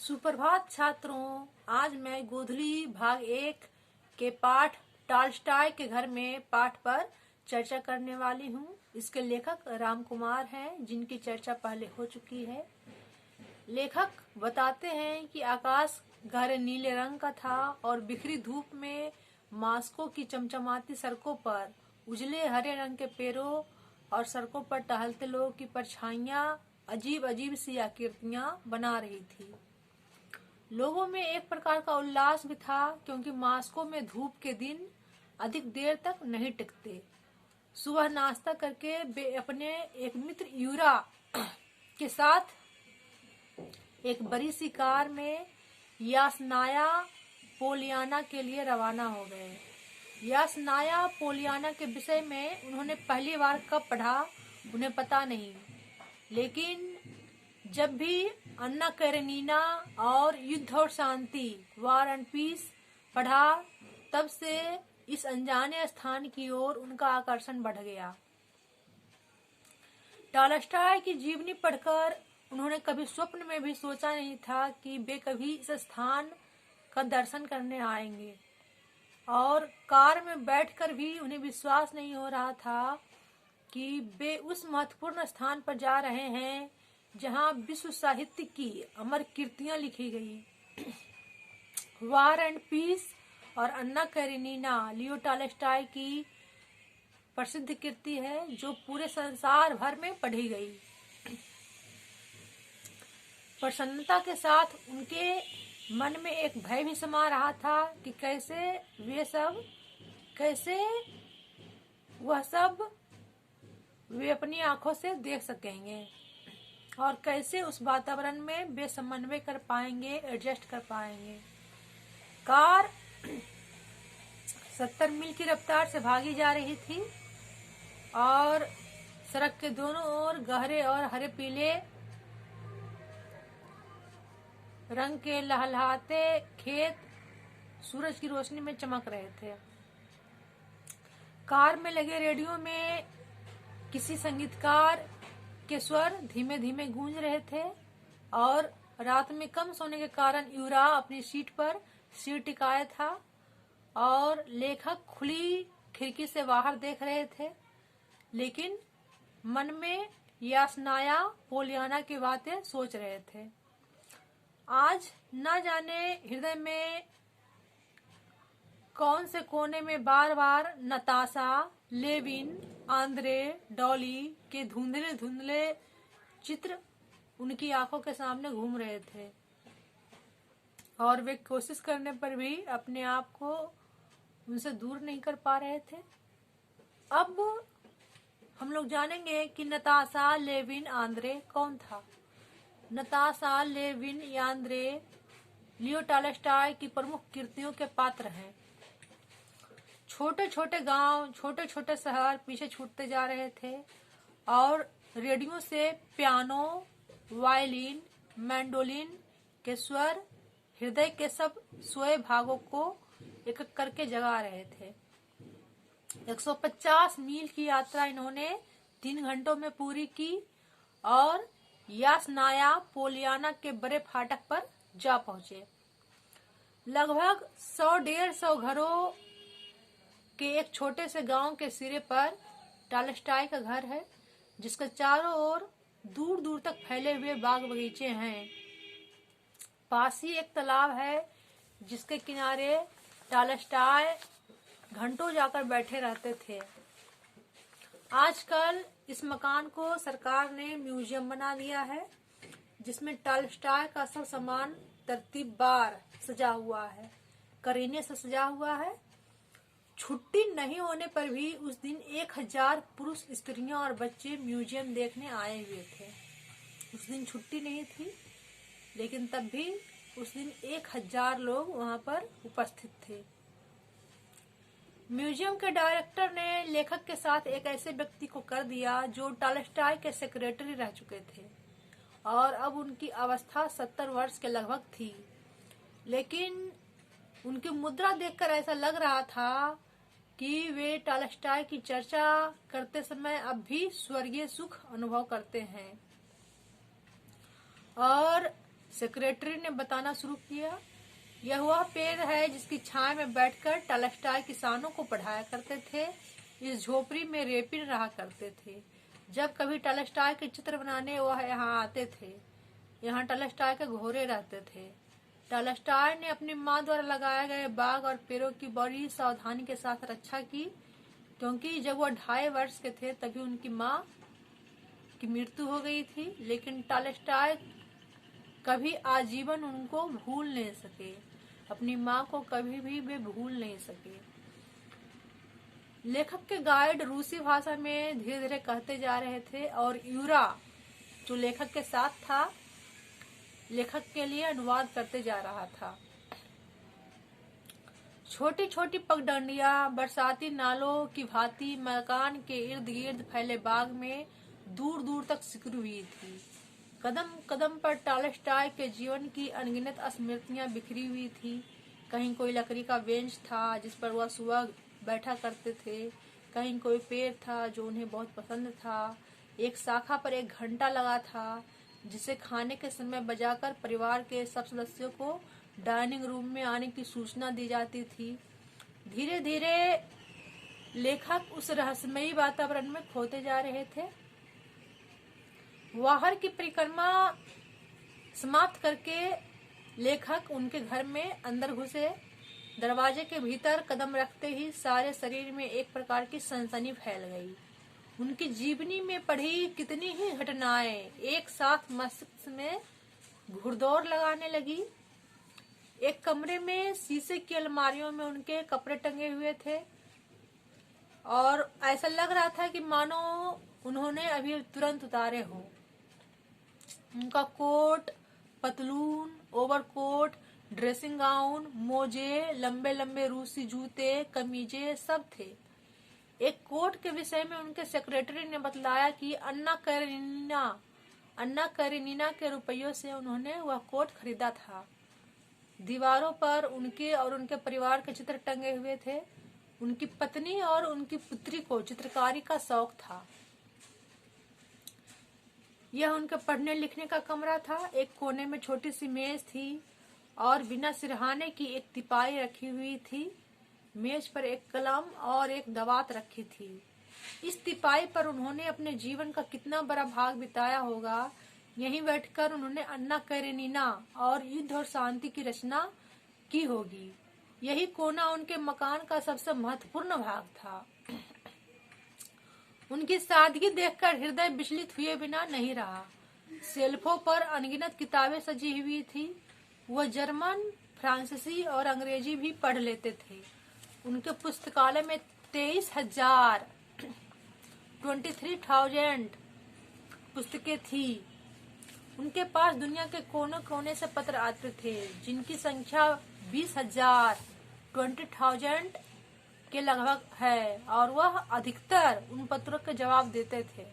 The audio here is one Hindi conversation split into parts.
सुप्रभात छात्रों, आज मैं गोधली भाग 1 के पाठ टॉल्स्टॉय के घर में पाठ पर चर्चा करने वाली हूँ। इसके लेखक राम कुमार हैं, जिनकी चर्चा पहले हो चुकी है। लेखक बताते हैं कि आकाश गहरे नीले रंग का था और बिखरी धूप में मास्को की चमचमाती सड़कों पर उजले हरे रंग के पेड़ों और सड़कों पर टहलते लोगों की परछाइयां अजीब अजीब सी आकृतियां बना रही थी। लोगों में एक प्रकार का उल्लास भी था, क्योंकि मास्को में धूप के दिन अधिक देर तक नहीं टिकते। सुबह नाश्ता करके वे अपने एक मित्र यूरा के साथ एक बड़ी सी कार में यासनाया पोलियाना के लिए रवाना हो गए। यासनाया पोलियाना के विषय में उन्होंने पहली बार कब पढ़ा उन्हें पता नहीं, लेकिन जब भी अन्ना कैरेनिना और युद्ध और शांति वॉर एंड पीस पढ़ा, तब से इस अनजाने स्थान की ओर उनका आकर्षण बढ़ गया। टॉल्स्टॉय की जीवनी पढ़कर उन्होंने कभी स्वप्न में भी सोचा नहीं था कि वे कभी इस स्थान का दर्शन करने आएंगे, और कार में बैठकर भी उन्हें विश्वास नहीं हो रहा था कि वे उस महत्वपूर्ण स्थान पर जा रहे हैं जहां विश्व साहित्य की अमर कीर्तियां लिखी गई। वॉर एंड पीस और अन्ना कैरेनिना लियो टॉल्स्टॉय की प्रसिद्ध कृति है, जो पूरे संसार भर में पढ़ी गई। प्रसन्नता के साथ उनके मन में एक भय भी समा रहा था कि कैसे वे अपनी आंखों से देख सकेंगे और कैसे उस वातावरण में वे समन्वय कर पाएंगे, एडजस्ट कर पाएंगे। कार 70 मील की रफ्तार से भागी जा रही थी और सड़क के दोनों ओर गहरे और हरे पीले रंग के लहलहाते खेत सूरज की रोशनी में चमक रहे थे। कार में लगे रेडियो में किसी संगीतकार के स्वर धीमे धीमे गूंज रहे थे, और रात में कम सोने के कारण यूरा अपनी सीट पर सिर टिकाया था और लेखक खुली खिड़की से बाहर देख रहे थे, लेकिन मन में यासनाया पोलियाना की बातें सोच रहे थे। आज न जाने हृदय में कौन से कोने में बार बार नताशा, लेविन, आंद्रे, डॉली के धुंधले धुंधले चित्र उनकी आंखों के सामने घूम रहे थे, और वे कोशिश करने पर भी अपने आप को उनसे दूर नहीं कर पा रहे थे। अब हम लोग जानेंगे कि नताशा, लेविन, आंद्रे कौन था। Natasha, Levin, Andre Leo Tolstoy की प्रमुख कृतियों के पात्र हैं। छोटे छोटे गांव, छोटे छोटे शहर पीछे छूटते जा रहे थे, और रेडियो से पियानो, वायलिन, मैंडोलिन के स्वर हृदय के सब सोए भागों को एक एक करके जगा रहे थे। 150 मील की यात्रा इन्होंने 3 घंटों में पूरी की और यासनाया पोलियाना के बड़े फाटक पर जा पहुंचे। लगभग 100-150 घरों के एक छोटे से गांव के सिरे पर टॉल्स्टॉय का घर है, जिसके चारों ओर दूर दूर तक फैले हुए बाग बगीचे हैं। पास ही एक तालाब है, जिसके किनारे टॉल्स्टॉय घंटों जाकर बैठे रहते थे। आजकल इस मकान को सरकार ने म्यूजियम बना दिया है, जिसमें टॉल्स्टॉय का सब सामान तरतीबवार सजा हुआ है, करीने से सजा हुआ है। छुट्टी नहीं होने पर भी उस दिन 1000 पुरुष, स्त्रियां और बच्चे म्यूजियम देखने आए हुए थे। उस दिन छुट्टी नहीं थी, लेकिन तब भी उस दिन 1000 लोग वहां पर उपस्थित थे। म्यूजियम के डायरेक्टर ने लेखक के साथ एक ऐसे व्यक्ति को कर दिया जो टॉल्स्टॉय के सेक्रेटरी रह चुके थे, और अब उनकी अवस्था 70 वर्ष के लगभग थी, लेकिन उनकी मुद्रा देखकर ऐसा लग रहा था कि वे टॉल्स्टॉय की चर्चा करते समय अब भी स्वर्गीय सुख अनुभव करते हैं। और सेक्रेटरी ने बताना शुरू किया, यह वह पेड़ है जिसकी छाया में बैठकर टॉलस्टॉय किसानों को पढ़ाया करते थे। इस झोपड़ी में रेपिन रहा करते थे। जब कभी टॉलस्टॉय के चित्र बनाने वह यहाँ आते थे। यहाँ टॉलस्टॉय के घोड़े रहते थे। टॉलस्टॉय ने अपनी माँ द्वारा लगाए गए बाग और पेड़ों की बड़ी सावधानी के साथ रक्षा की, क्योंकि जब वह 2.5 वर्ष के थे तभी उनकी माँ की मृत्यु हो गई थी। लेकिन टॉलस्टॉय कभी आजीवन उनको भूल नहीं सके, अपनी माँ को कभी भी वे भूल नहीं सके। लेखक के गाइड रूसी भाषा में धीरे धीरे कहते जा रहे थे और यूरा जो लेखक के साथ था लेखक के लिए अनुवाद करते जा रहा था। छोटी छोटी पगडंडियां बरसाती नालों की भांति मकान के इर्द गिर्द फैले बाग में दूर दूर तक सिकुड़ी हुई थी। कदम कदम पर टॉलस्टॉय के जीवन की अनगिनत स्मृतियां बिखरी हुई थी। कहीं कोई लकड़ी का बेंच था जिस पर वह सुबह बैठा करते थे, कहीं कोई पेड़ था जो उन्हें बहुत पसंद था। एक शाखा पर एक घंटा लगा था जिसे खाने के समय बजाकर परिवार के सब सदस्यों को डाइनिंग रूम में आने की सूचना दी जाती थी। धीरे धीरे लेखक उस रहस्यमयी वातावरण में खोते जा रहे थे। बाहर की परिक्रमा समाप्त करके लेखक उनके घर में अंदर घुसे। दरवाजे के भीतर कदम रखते ही सारे शरीर में एक प्रकार की सनसनी फैल गई। उनकी जीवनी में पढ़ी कितनी ही घटनाएं एक साथ मस्तिष्क में घुड़दौड़ लगाने लगी। एक कमरे में शीशे की अलमारियों में उनके कपड़े टंगे हुए थे और ऐसा लग रहा था कि मानो उन्होंने अभी तुरंत उतारे हो। उनका कोट, पतलून, ओवरकोट, ड्रेसिंग गाउन, मोजे, लंबे लंबे रूसी जूते, कमीजें सब थे। एक कोट के विषय में उनके सेक्रेटरी ने बतलाया कि अन्ना कैरेनिना के रुपयों से उन्होंने वह कोट खरीदा था। दीवारों पर उनके और उनके परिवार के चित्र टंगे हुए थे। उनकी पत्नी और उनकी पुत्री को चित्रकारी का शौक था। यह उनके पढ़ने लिखने का कमरा था। एक कोने में छोटी सी मेज थी और बिना सिरहाने की एक तिपाई रखी हुई थी। मेज पर एक कलम और एक दवात रखी थी। इस तिपाई पर उन्होंने अपने जीवन का कितना बड़ा भाग बिताया होगा। यहीं बैठकर उन्होंने अन्ना कैरेनिना और युद्ध और शांति की रचना की होगी। यही कोना उनके मकान का सबसे महत्वपूर्ण भाग था। उनकी सादगी देखकर हृदय विचलित हुए बिना नहीं रहा। शेल्फों पर अनगिनत किताबें सजी हुई थी। वह जर्मन, फ्रांसीसी और अंग्रेजी भी पढ़ लेते थे। उनके पुस्तकालय में 23,000 पुस्तकें थी। उनके पास दुनिया के कोने कोने से पत्र आते थे जिनकी संख्या 20,000 के लगभग है और वह अधिकतर उन पत्रों के जवाब देते थे।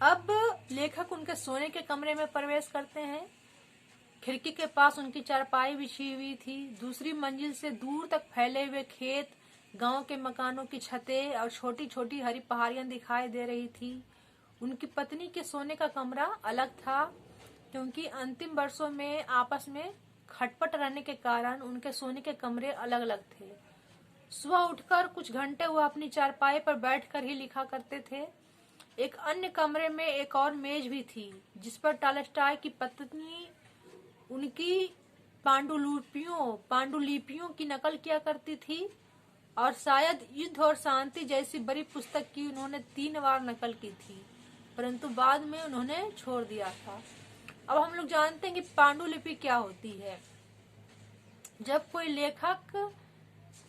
अब लेखक उनके सोने के कमरे में प्रवेश करते हैं। खिड़की के पास उनकी चारपाई बिछी हुई थी। दूसरी मंजिल से दूर तक फैले हुए खेत, गांव के मकानों की छतें और छोटी छोटी हरी पहाड़ियां दिखाई दे रही थी। उनकी पत्नी के सोने का कमरा अलग था, क्योंकि अंतिम वर्षों में आपस में खटपट रहने के कारण उनके सोने के कमरे अलग अलग थे। सुबह उठकर कुछ घंटे वह अपनी चारपाई पर बैठकर ही लिखा करते थे। एक अन्य कमरे में एक और मेज भी थी जिस पर टॉलस्टॉय की पत्नी उनकी पांडुलिपियों की नकल किया करती थी और शायद युद्ध और शांति जैसी बड़ी पुस्तक की उन्होंने 3 बार नकल की थी, परंतु बाद में उन्होंने छोड़ दिया था। अब हम लोग जानते हैं कि पांडुलिपि क्या होती है। जब कोई लेखक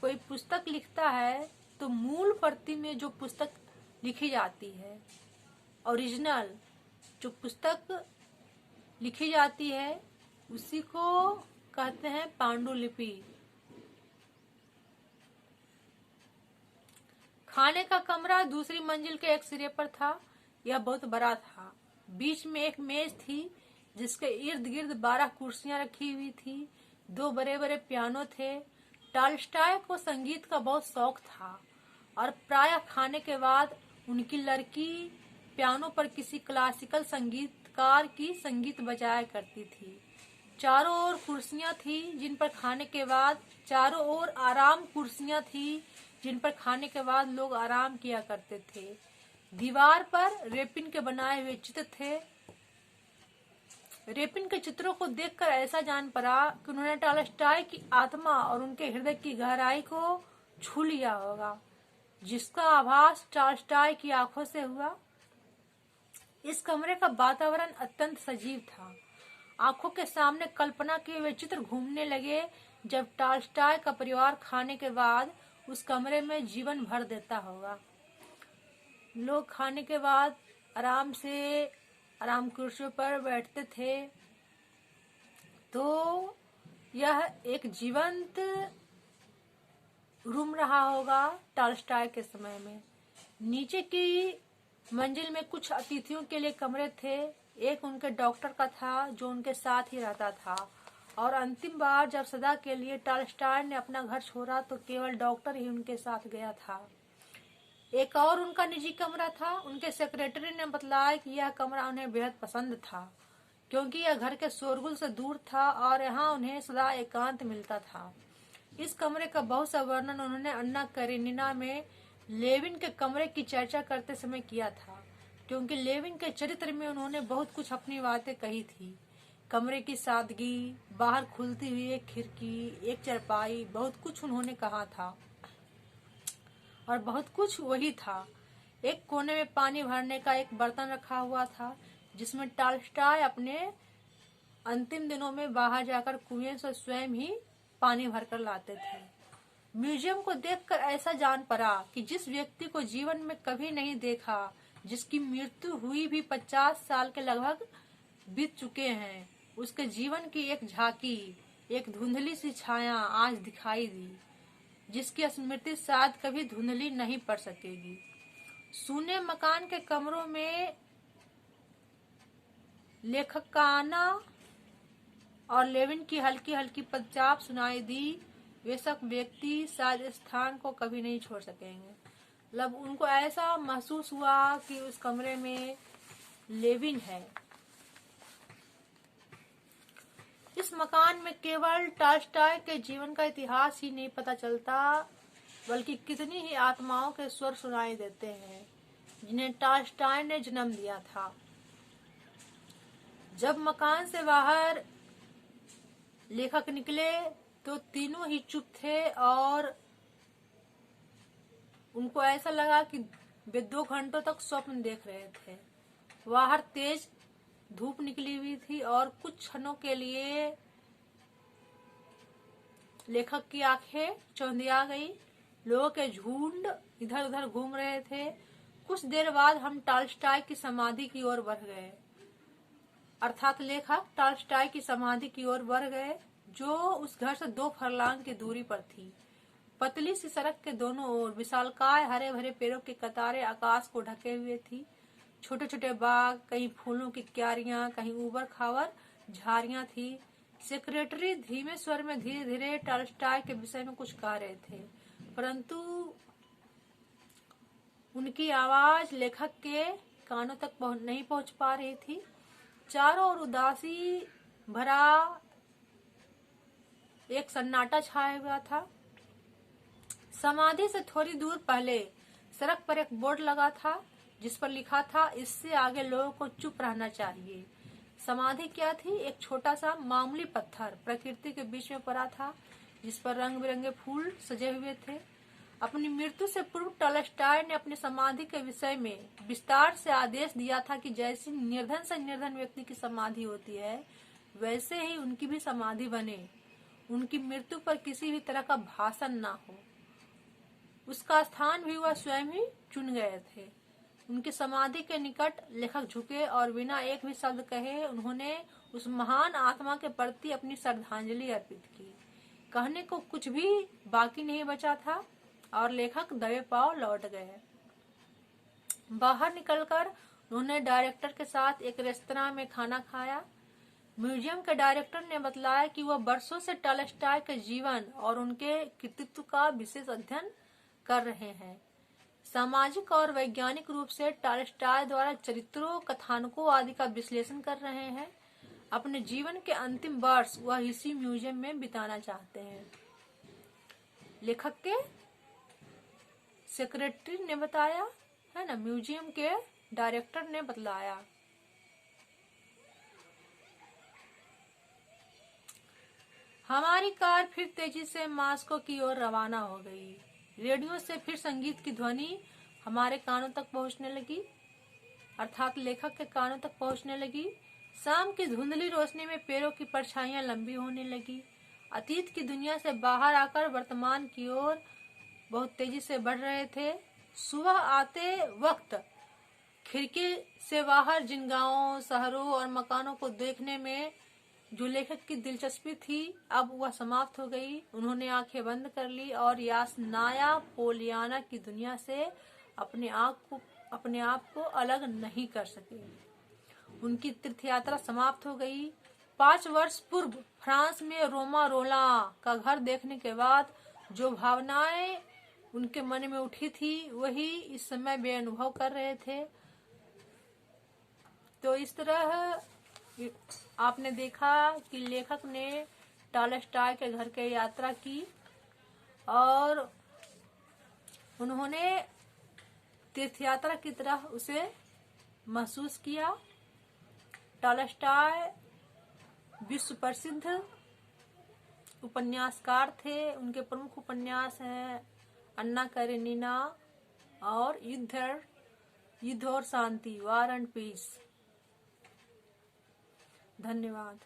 कोई पुस्तक लिखता है तो मूल प्रति में जो पुस्तक लिखी जाती है, ओरिजिनल जो पुस्तक लिखी जाती है, उसी को कहते हैं पांडुलिपि। खाने का कमरा दूसरी मंजिल के एक सिरे पर था। यह बहुत बड़ा था। बीच में एक मेज थी जिसके इर्द गिर्द 12 कुर्सियां रखी हुई थी। 2 बड़े बड़े पियानो थे। टॉलस्टॉय को संगीत का बहुत शौक था और प्रायः खाने के बाद उनकी लड़की पियानो पर किसी क्लासिकल संगीत प्रकार की संगीत बजाया करती थी। चारों ओर कुर्सियां थी जिन पर खाने के बाद लोग आराम किया करते थे। दीवार पर रेपिन के बनाए हुए चित्र थे। रेपिन के चित्रों को देखकर ऐसा जान पड़ा कि उन्होंने टॉलस्टॉय की आत्मा और उनके हृदय की गहराई को छू लिया होगा, जिसका आभास टॉलस्टॉय की आंखों से हुआ। इस कमरे का वातावरण अत्यंत सजीव था। आंखों के सामने कल्पना के वे चित्र घूमने लगे जब टॉलस्टॉय का परिवार खाने के बाद उस कमरे में जीवन भर देता होगा। लोग खाने के बाद आराम कुर्सियों पर बैठते थे, तो यह एक जीवंत रूम रहा होगा टॉलस्टॉय के समय में। नीचे की मंजिल में कुछ अतिथियों के लिए कमरे थे। एक उनके डॉक्टर का था जो उनके साथ ही रहता था, और अंतिम बार जब सदा के लिए टॉलस्टॉय ने अपना घर छोड़ा तो केवल डॉक्टर ही उनके साथ गया था। एक और उनका निजी कमरा था। उनके सेक्रेटरी ने बतलाया कि यह कमरा उन्हें बेहद पसंद था, क्योंकि यह घर के शोरगुल से दूर था और यहाँ उन्हें सदा एकांत मिलता था। इस कमरे का बहुत सा वर्णन उन्होंने अन्ना करेनिना में लेविन के कमरे की चर्चा करते समय किया था, क्योंकि लेविन के चरित्र में उन्होंने बहुत कुछ अपनी बातें कही थी। कमरे की सादगी, बाहर खुलती हुई एक खिड़की, एक चारपाई, बहुत कुछ उन्होंने कहा था, और बहुत कुछ वही था। एक कोने में पानी भरने का एक बर्तन रखा हुआ था, जिसमें टॉलस्टॉय अपने अंतिम दिनों में बाहर जाकर कुएं से स्वयं ही पानी भरकर लाते थे। म्यूजियम को देखकर ऐसा जान पड़ा कि जिस व्यक्ति को जीवन में कभी नहीं देखा, जिसकी मृत्यु हुई भी 50 साल के लगभग बीत चुके हैं, उसके जीवन की एक झांकी, एक धुंधली सी छाया आज दिखाई दी, जिसकी स्मृति शायद कभी धुंधली नहीं पड़ सकेगी। सूने मकान के कमरों में लेखक का आना और लेविन की हल्की हल्की पदचाप सुनाई दी। वे सब व्यक्ति शायद इस स्थान को कभी नहीं छोड़ सकेंगे। मतलब उनको ऐसा महसूस हुआ कि उस कमरे में लेविन है। इस मकान में केवल टॉलस्टॉय के जीवन का इतिहास ही नहीं पता चलता, बल्कि कितनी ही आत्माओं के स्वर सुनाई देते हैं जिन्हें टॉलस्टॉय ने जन्म दिया था। जब मकान से बाहर लेखक निकले तो तीनों ही चुप थे, और उनको ऐसा लगा कि वे 2 घंटों तक स्वप्न देख रहे थे। बाहर तेज धूप निकली हुई थी और कुछ क्षणों के लिए लेखक की आंखें चौंधिया गई। लोगों के झुंड इधर उधर घूम रहे थे। कुछ देर बाद हम टॉलस्टॉय की समाधि की ओर बढ़ गए, अर्थात लेखक टॉलस्टॉय की समाधि की ओर बढ़ गए, जो उस घर से 2 फरलांग की दूरी पर थी। पतली सी सड़क के दोनों ओर विशालकाय हरे भरे पेड़ों की कतारें आकाश को ढके हुए थी। छोटे छोटे बाग, कहीं फूलों की क्यारियां, कहीं ऊबड़ खाबड़ झाड़ियां थी। सेक्रेटरी धीमे स्वर में धीरे धीरे टॉलस्टॉय के विषय में कुछ कह रहे थे, परंतु उनकी आवाज लेखक के कानों तक नहीं पहुंच पा रही थी। चारों ओर उदासी भरा एक सन्नाटा छाया हुआ था। समाधि से थोड़ी दूर पहले सड़क पर एक बोर्ड लगा था जिस पर लिखा था, इससे आगे लोगों को चुप रहना चाहिए। समाधि क्या थी? एक छोटा सा मामूली पत्थर प्रकृति के बीच में पड़ा था, जिस पर रंग बिरंगे फूल सजे हुए थे। अपनी मृत्यु से पूर्व टॉलस्टॉय ने अपनी समाधि के विषय में विस्तार से आदेश दिया था कि जैसी निर्धन से निर्धन व्यक्ति की समाधि होती है, वैसे ही उनकी भी समाधि बने। उनकी मृत्यु पर किसी भी तरह का भाषण ना हो। उसका स्थान भी वह स्वयं ही चुन गए थे। उनकी समाधि के निकट लेखक झुके और बिना एक भी शब्द कहे उन्होंने उस महान आत्मा के प्रति अपनी श्रद्धांजलि अर्पित की। कहने को कुछ भी बाकी नहीं बचा था और लेखक दबे पांव लौट गए। बाहर निकलकर उन्होंने डायरेक्टर के साथ एक रेस्तरां में खाना खाया। म्यूजियम के डायरेक्टर ने बतलाया कि वह वर्षों से टॉलस्टॉय के जीवन और उनके कृतित्व का विशेष अध्ययन कर रहे हैं। सामाजिक और वैज्ञानिक रूप से टॉल्स्टॉय द्वारा चरित्रों, कथानकों आदि का विश्लेषण कर रहे हैं। अपने जीवन के अंतिम वर्ष वह इसी म्यूजियम में बिताना चाहते हैं। लेखक के सेक्रेटरी ने बताया है ना, म्यूजियम के डायरेक्टर ने बतलाया। हमारी कार फिर तेजी से मास्को की ओर रवाना हो गई। रेडियो से फिर संगीत की ध्वनि हमारे कानों तक पहुंचने लगी, अर्थात लेखक के कानों तक पहुंचने लगी। शाम की धुंधली रोशनी में पेड़ों की परछाइयां लंबी होने लगी। अतीत की दुनिया से बाहर आकर वर्तमान की ओर बहुत तेजी से बढ़ रहे थे। सुबह आते वक्त खिड़की से बाहर जिन गांवों, शहरों और मकानों को देखने में जो लेखक की दिलचस्पी थी, अब वह समाप्त हो गई। उन्होंने आंखें बंद कर ली और यासनाया पोलियाना की दुनिया से अपने आप को अलग नहीं कर सके। उनकी तीर्थयात्रा समाप्त हो गई। 5 वर्ष पूर्व फ्रांस में रोमा रोला का घर देखने के बाद जो भावनाएं उनके मन में उठी थी, वही इस समय वे अनुभव कर रहे थे। तो इस तरह आपने देखा कि लेखक ने टॉल्स्टॉय के घर की यात्रा की और उन्होंने तीर्थयात्रा की तरह उसे महसूस किया। टॉल्स्टॉय विश्व प्रसिद्ध उपन्यासकार थे। उनके प्रमुख उपन्यास हैं अन्ना कारेनिना और युद्ध और शांति, वॉर एंड पीस। धन्यवाद।